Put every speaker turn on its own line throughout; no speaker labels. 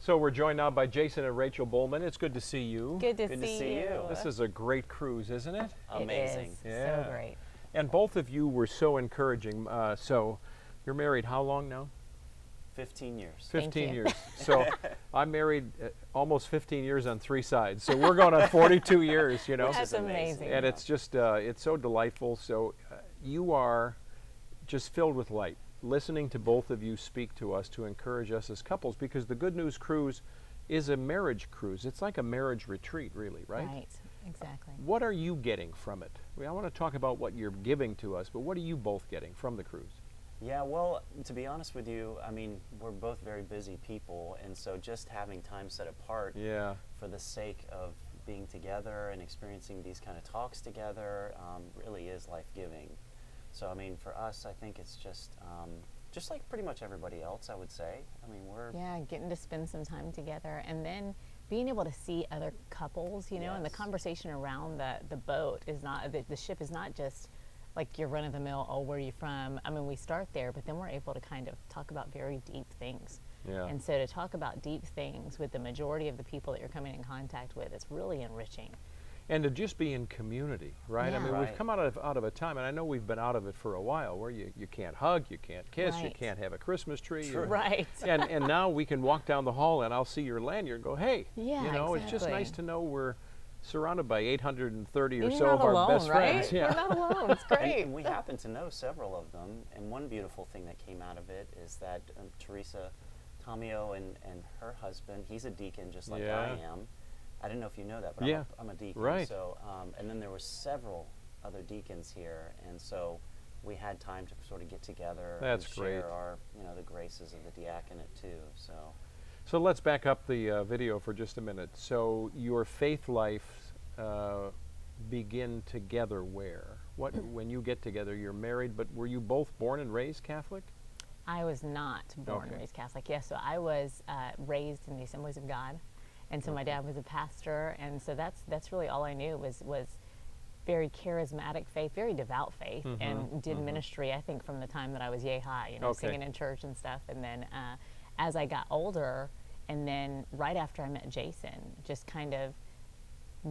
So we're joined now by Jason and Rachel Bulman. It's good to see you.
Good to
Good to
see
see
you.
you.
This is a great cruise, isn't it?
Amazing.
It is. So great.
And both of you were so encouraging. So you're married how long now?
15 years.
Thank
15
you.
years. So I'm married almost 15 years on 3 sides. So we're going on 42 years, you know.
Which
That's
is amazing.
And it's just, it's so delightful. So you are just filled with light, listening to both of you speak to us to encourage us as couples, because the Good News Cruise is a marriage cruise. It's like a marriage retreat, really, right?
Right, exactly.
What are you getting from it? I want to talk about what you're giving to us, but what are you both getting from the cruise?
Yeah, well, to be honest with you, I mean, we're both very busy people, and so just having time set apart for the sake of being together and experiencing these kind of talks together really is life-giving. So, I mean, for us, I think it's just like pretty much everybody else, I would say. I mean, we're...
Yeah, getting to spend some time together, and then being able to see other couples, you know, and the
Yes.
conversation around the boat is not, the ship is not just like your run-of-the-mill, oh, where are you from? I mean, we start there, but then we're able to kind of talk about very deep things.
Yeah.
And so to talk about deep things with the majority of the people that you're coming in contact with, it's really enriching.
And to just be in community, right? I
Yeah.
mean, we've
Right.
come out of a time, and I know we've been out of it for a while, where you can't hug, you can't kiss, you
Right.
can't have a Christmas tree.
True.
Right.
And now we can walk down the hall, and I'll see your lanyard and go, hey,
Yeah,
you know, it's just
exactly.
nice to know we're surrounded by 830 or
You're
so
not
of our
alone,
best
right?
friends. Yeah.
We're not alone. It's great.
And we happen to know several of them, and one beautiful thing that came out of it is that Teresa Tomio and her husband, he's a deacon just like
Yeah.
I am. I didn't know if you know that, but
Yeah.
I'm a deacon.
Right.
So, and then there were several other deacons here, and so we had time to sort of get together
That's
and share
great.
our, the graces of the diaconate too.
So let's back up the video for just a minute. So your faith life begin together where? When you get together, you're married, but were you both born and raised Catholic?
I was not born and raised Catholic. Yes, so I was raised in the Assemblies of God, and so my dad was a pastor, and so that's really all I knew was very charismatic faith, very devout faith, and did ministry. I think from the time that I was yay high, you know, singing in church and stuff. And then as I got older, and then right after I met Jason, just kind of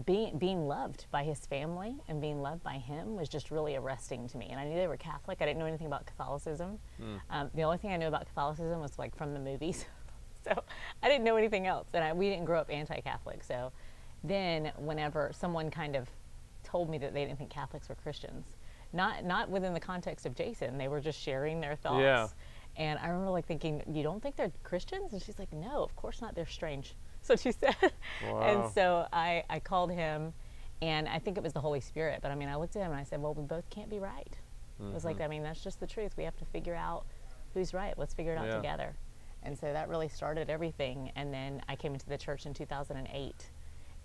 being loved by his family and being loved by him was just really arresting to me. And I knew they were Catholic. I didn't know anything about Catholicism. The only thing I knew about Catholicism was like from the movies. So I didn't know anything else. And we didn't grow up anti-Catholic. So then whenever someone kind of told me that they didn't think Catholics were Christians, not within the context of Jason, they were just sharing their thoughts.
Yeah.
And I remember like thinking, you don't think they're Christians? And she's like, no, of course not. They're strange. So she said.
Wow.
And so I called him, and I think it was the Holy Spirit. But I mean, I looked at him and I said, well, we both can't be right. It was like, I mean, that's just the truth. We have to figure out who's right. Let's figure it out together. And so that really started everything. And then I came into the church in 2008,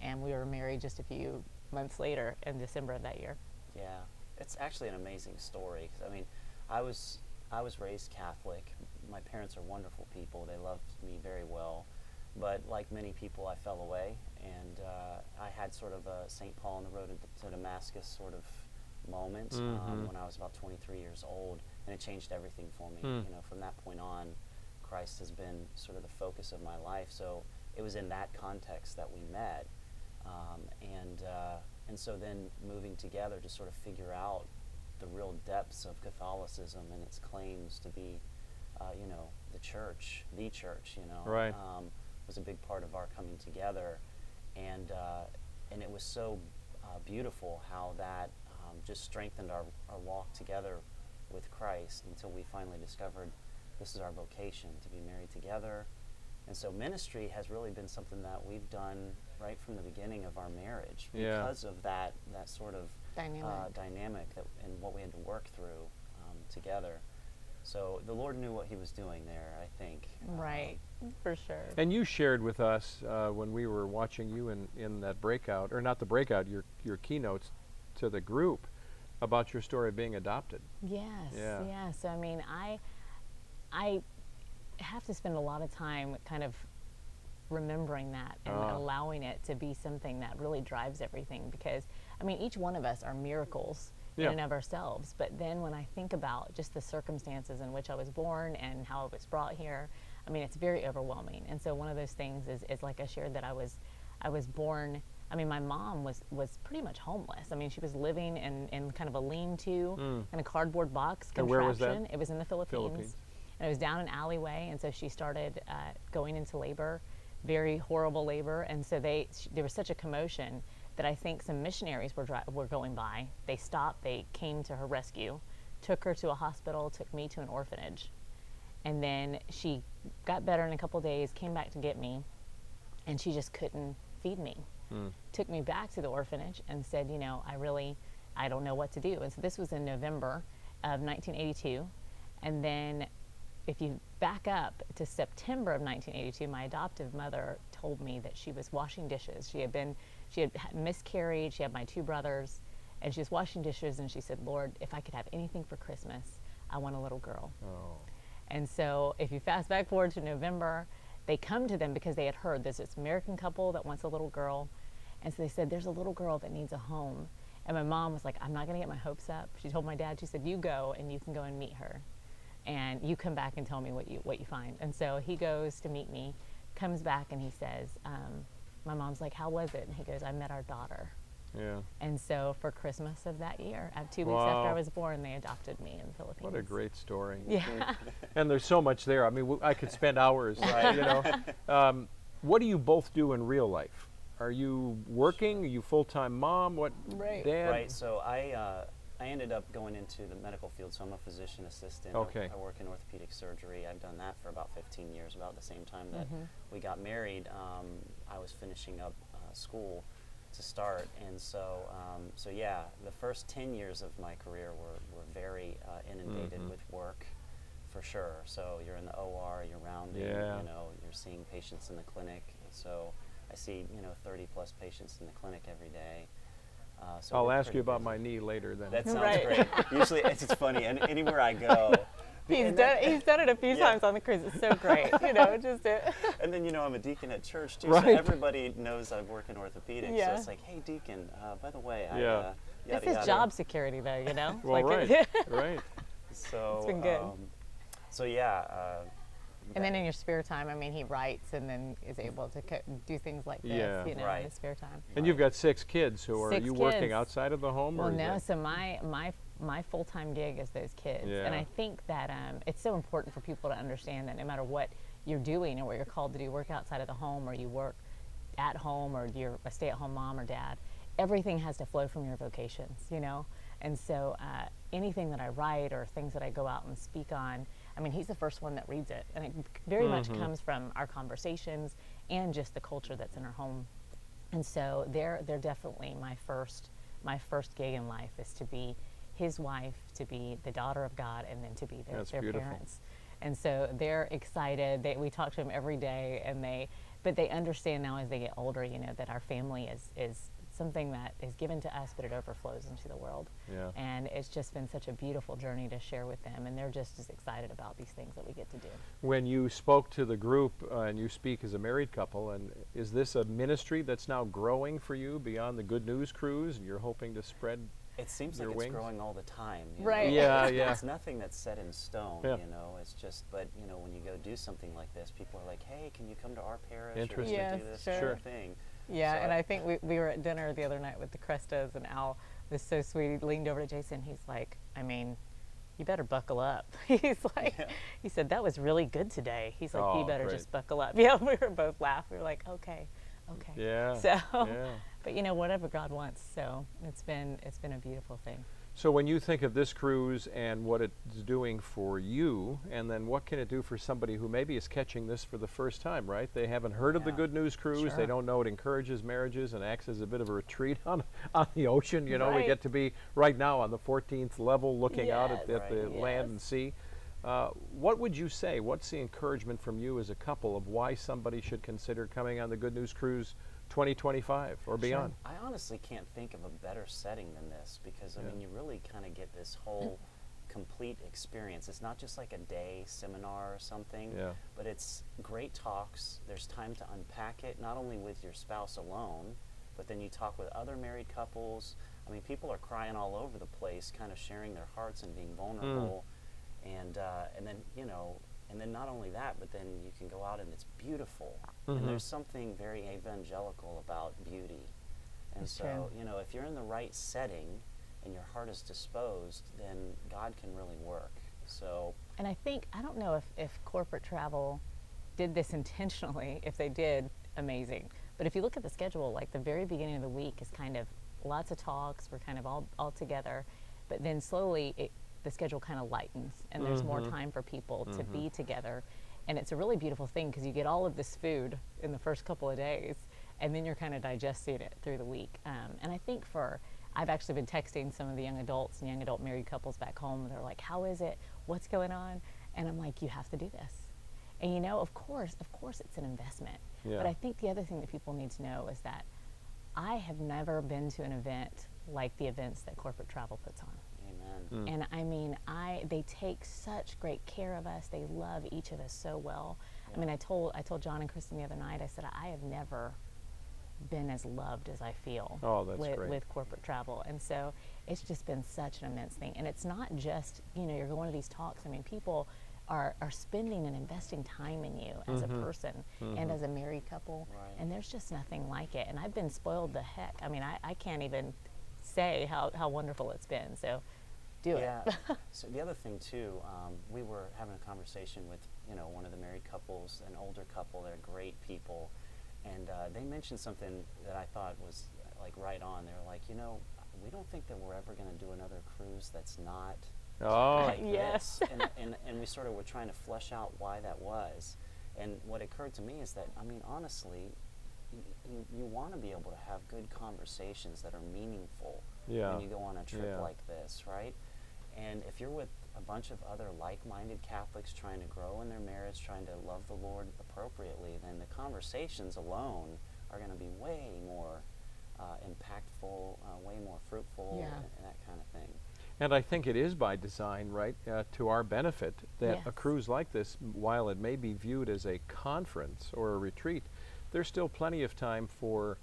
and we were married just a few months later in December of that year.
Yeah, it's actually an amazing story. 'Cause, I mean, I was raised Catholic. My parents are wonderful people. They loved me very well. But like many people, I fell away, and I had sort of a St. Paul on the road to Damascus sort of moment when I was about 23 years old, and it changed everything for me. You know, from that point on, Christ has been sort of the focus of my life. So it was in that context that we met, and so then moving together to sort of figure out the real depths of Catholicism and its claims to be, the church,
Right.
was a big part of our coming together, and it was so beautiful how that just strengthened our walk together with Christ until we finally discovered this is our vocation, to be married together. And so ministry has really been something that we've done right from the beginning of our marriage because of that sort of dynamic and what we had to work through together. So the Lord knew what he was doing there, I think.
Right, for sure.
And you shared with us when we were watching you in that breakout, or not the breakout, your keynotes to the group, about your story of being adopted.
Yes,
Yeah.
yeah. So I mean, I have to spend a lot of time kind of remembering that and allowing it to be something that really drives everything, because I mean, each one of us are miracles in and of ourselves, but then when I think about just the circumstances in which I was born and how I was brought here, I I mean, it's very overwhelming. And so one of those things is like I shared that I was born. I mean, my mom was pretty much homeless. I mean, she was living in kind of a lean-to in a cardboard box
And
contraption.
where was that?
It was in the Philippines. And it was down an alleyway. And so she started going into labor, very horrible labor. And so there was such a commotion that I think some missionaries were going by. They stopped. They came to her rescue, took her to a hospital, took me to an orphanage. And then she got better in a couple days, came back to get me, and she just couldn't feed me. Took me back to the orphanage and said, you know, I don't know what to do. And so this was in November of 1982. And then if you back up to September of 1982, my adoptive mother told me that she was washing dishes. She had miscarried. She had my 2 brothers, and she was washing dishes, and she said, Lord, if I could have anything for Christmas, I want a little girl.
Oh.
And so if you fast back forward to November, they come to them because they had heard there's this American couple that wants a little girl. And so they said, there's a little girl that needs a home. And my mom was like, I'm not going to get my hopes up. She told my dad, she said, you go and you can go and meet her. And you come back and tell me what you find. And so he goes to meet me, comes back, and he says, my mom's like, how was it? And he goes, I met our daughter.
Yeah.
And so for Christmas of that year, 2 weeks
Wow.
after I was born, they adopted me in the Philippines.
What a great story.
Yeah.
And there's so much there. I mean, I could spend hours, you know. What do you both do in real life? Are you working? Are you full-time mom? What?
Right.
Dad?
Right. So I ended up going into the medical field, so I'm a physician assistant.
Okay.
I work in orthopedic surgery. I've done that for about 15 years, about the same time that we got married. I was finishing up school to start, and so yeah, the first 10 years of my career were very inundated with work, for sure. So you're in the OR, you're rounding,
Yeah.
you know, you're seeing patients in the clinic. So I see, 30 plus patients in the clinic every day. So
I'll
we're
ask
pretty
you about
busy.
my knee later then.
That sounds
Right.
great. Usually, it's funny, and anywhere I go,
He's done it a few
Yeah.
times on the cruise. It's so great, just
and then I'm a deacon at church too,
Right.
so everybody knows I work in orthopedics.
Yeah.
So it's like, hey, deacon, by the way,
Yeah.
This is job security, though,
Well,
Like
right, right.
So
It's been good.
So yeah.
And then in your spare time, I mean, he writes and then is able to do things like this,
Yeah.
in
Right.
his spare time.
And you've got 6 kids who are
6
you working
kids.
outside of the home?
Well,
or is
no.
that-
So my full-time gig is those kids, and
Yeah.
I think that it's so important for people to understand that no matter what you're doing or what you're called to do, work outside of the home or you work at home or you're a stay-at-home mom or dad, everything has to flow from your vocations, And so anything that I write or things that I go out and speak on, I mean, he's the first one that reads it, and it very much comes from our conversations and just the culture that's in our home. And so they're definitely my first gig in life is to be his wife, to be the daughter of God, and then to be
That's
their
beautiful.
parents. And so they're excited. We talk to them every day, but they understand now as they get older, that our family is something that is given to us, but it overflows into the world.
Yeah.
And it's just been such a beautiful journey to share with them, and they're just as excited about these things that we get to do.
When you spoke to the group, and you speak as a married couple, and is this a ministry that's now growing for you beyond the Good News Cruise, and you're hoping to spread?
It seems
Your
like it's
wings?
growing all the time.
Right.
Yeah, yeah.
It's nothing that's set in stone,
Yeah.
It's just, but, when you go do something like this, people are like, hey, can you come to our parish?
Interesting.
Or
Yes,
do this
sure.
sort of thing.
Yeah,
So
and I think we were at dinner the other night with the Crestas, and Al was so sweet. He leaned over to Jason. He's like, I mean, you better buckle up. He's like,
Yeah.
he said, that was really good today. He's like,
Oh,
you better
great.
just buckle up. Yeah, we were both laughing. We were like, okay.
Yeah.
So,
Yeah.
but whatever God wants. So it's been a beautiful thing.
So when you think of this cruise and what it's doing for you, and then what can it do for somebody who maybe is catching this for the first time, right? They haven't heard of the
Yeah.
Good News Cruise. They
Sure.
don't know it encourages marriages and acts as a bit of a retreat on the ocean. We
Right.
get to be right now on the 14th level looking out at
Yes.
the
Right.
land and sea. What would you say? What's the encouragement from you as a couple of why somebody should consider coming on the Good News Cruise 2025 or beyond?
I honestly can't think of a better setting than this because, I
Yeah.
mean, you really kind of get this whole complete experience. It's not just like a day seminar or something,
Yeah.
but it's great talks. There's time to unpack it, not only with your spouse alone, but then you talk with other married couples. I mean, people are crying all over the place, kind of sharing their hearts and being vulnerable. And then, And then not only that, but then you can go out and it's beautiful.
Mhm.
And there's something very evangelical about beauty. And
It's
so,
true.
you know, if you're in the right setting and your heart is disposed, then God can really work. So,
And I think, I don't know if corporate travel did this intentionally. If they did, amazing. But if you look at the schedule, like the very beginning of the week is kind of lots of talks, we're kind of all together. But then slowly the schedule kind of lightens and there's more time for people to be together. And it's a really beautiful thing because you get all of this food in the first couple of days and then you're kind of digesting it through the week. And I think I've actually been texting some of the young adults and young adult married couples back home. They're like, how is it? What's going on? And I'm like, you have to do this. And you know, of course, it's an investment.
Yeah.
But I think the other thing that people need to know is that I have never been to an event like the events that corporate travel puts on.
amen.
And I mean, they take such great care of us. They love each of us so well. I mean, I told John and Kristen the other night, I said, I have never been as loved as I feel
Oh, that's great.
with corporate travel. And so it's just been such an immense thing. And it's not just, you know, you're going to these talks. I mean, people are spending and investing time in you as a person and as a married couple.
Right.
And there's just nothing like it. And I've been spoiled the heck. I mean, I can't even say how wonderful it's been. So do it.
Yeah. So the other thing too, we were having a conversation with, you know, one of the married couples, an older couple. They're great people, and they mentioned something that I thought was like right on. They're like, you know, we don't think that we're ever going to do another cruise that's not
Oh,
like
Yes.
this. And we sort of were trying to flesh out why that was. And what occurred to me is that, I mean, honestly, you want to be able to have good conversations that are meaningful
Yeah.
when you go on a trip
Yeah.
like this, right? And if you're with a bunch of other like-minded Catholics trying to grow in their marriage, trying to love the Lord appropriately, then the conversations alone are going to be way more impactful, way more fruitful,
Yeah.
and that kind of thing.
And I think it is by design, right, to our benefit that a
Yes.
cruise like this, while it may be viewed as a conference or a retreat, there's still plenty of time for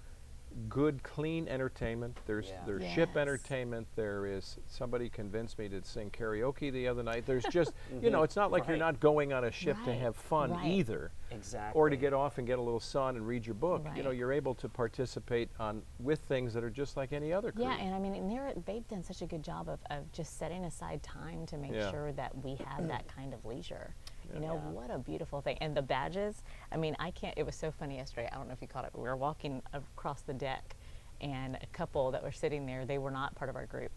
good, clean entertainment. There's ship
Yes.
entertainment. There is, somebody convinced me to sing karaoke the other night. There's just, you know, it's not like you're
Right.
not going on a ship to
Right.
have fun
Right.
either.
Exactly.
Or to get off and get a little sun and read your book. You know,
Right.
you're able to participate with things that are just like any other cruise.
Yeah, and I mean, and they've done such a good job of just setting aside time to make
Yeah.
sure that we have that kind of leisure. You know,
Yeah.
what a beautiful thing. And the badges, I mean, it was so funny yesterday. I don't know if you caught it. We were walking across the deck, and a couple that were sitting there, they were not part of our group,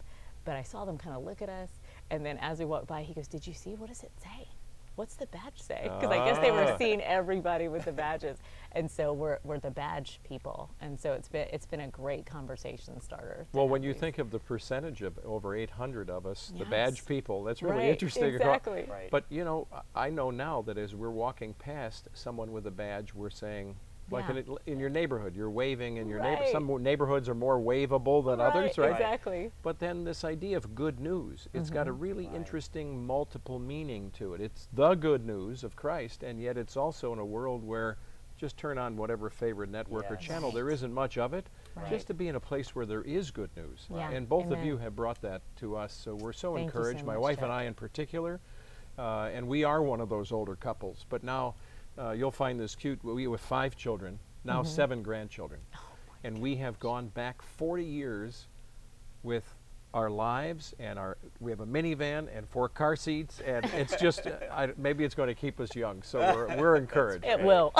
but I saw them kind of look at us, and then as we walked by, he goes, "Did you see? What does it say? What's the badge say?" Because I guess they were seeing everybody with the badges, and so we're the badge people, and so it's been a great conversation starter. to
Well,
have
when you
these.
think of the percentage of over 800 of us, the
Yes.
badge people, that's really
Right,
interesting.
exactly.
Right.
But, you know, I know now that as we're walking past someone with a badge, we're saying, like
Yeah.
in your neighborhood, you're waving in your neighborhood.
Right.
Some neighborhoods are more waveable than others, right?
Exactly.
But then this idea of good news, it's got a
Mm-hmm.
really
Right.
interesting multiple meaning to it. It's the good news of Christ, and yet it's also in a world where just turn on whatever favorite network or
Yes.
channel, there isn't much of it.
Right.
Just to be in a place where there is good news.
Yeah.
And both of
Amen.
you have brought that to us, so we're so
Thank you so
encouraged, my
much,
wife and
Chuck.
I in particular. And we are one of those older couples. But now you'll find this cute, we have 5 children, now 7 grandchildren. And we have gone back 40 years with our lives, and we have a minivan and 4 car seats, and it's just, maybe it's going to keep us young, so we're encouraged.
It will.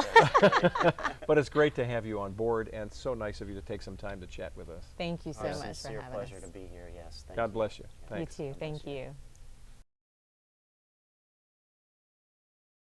But it's great to have you on board, and so nice of you to take some time to chat with us.
Thank you so
Our
much for
sincere
having
pleasure
us.
to be here. Yes. Thank
God bless you.
Yeah.
Thanks.
You too.
God bless
Thank you.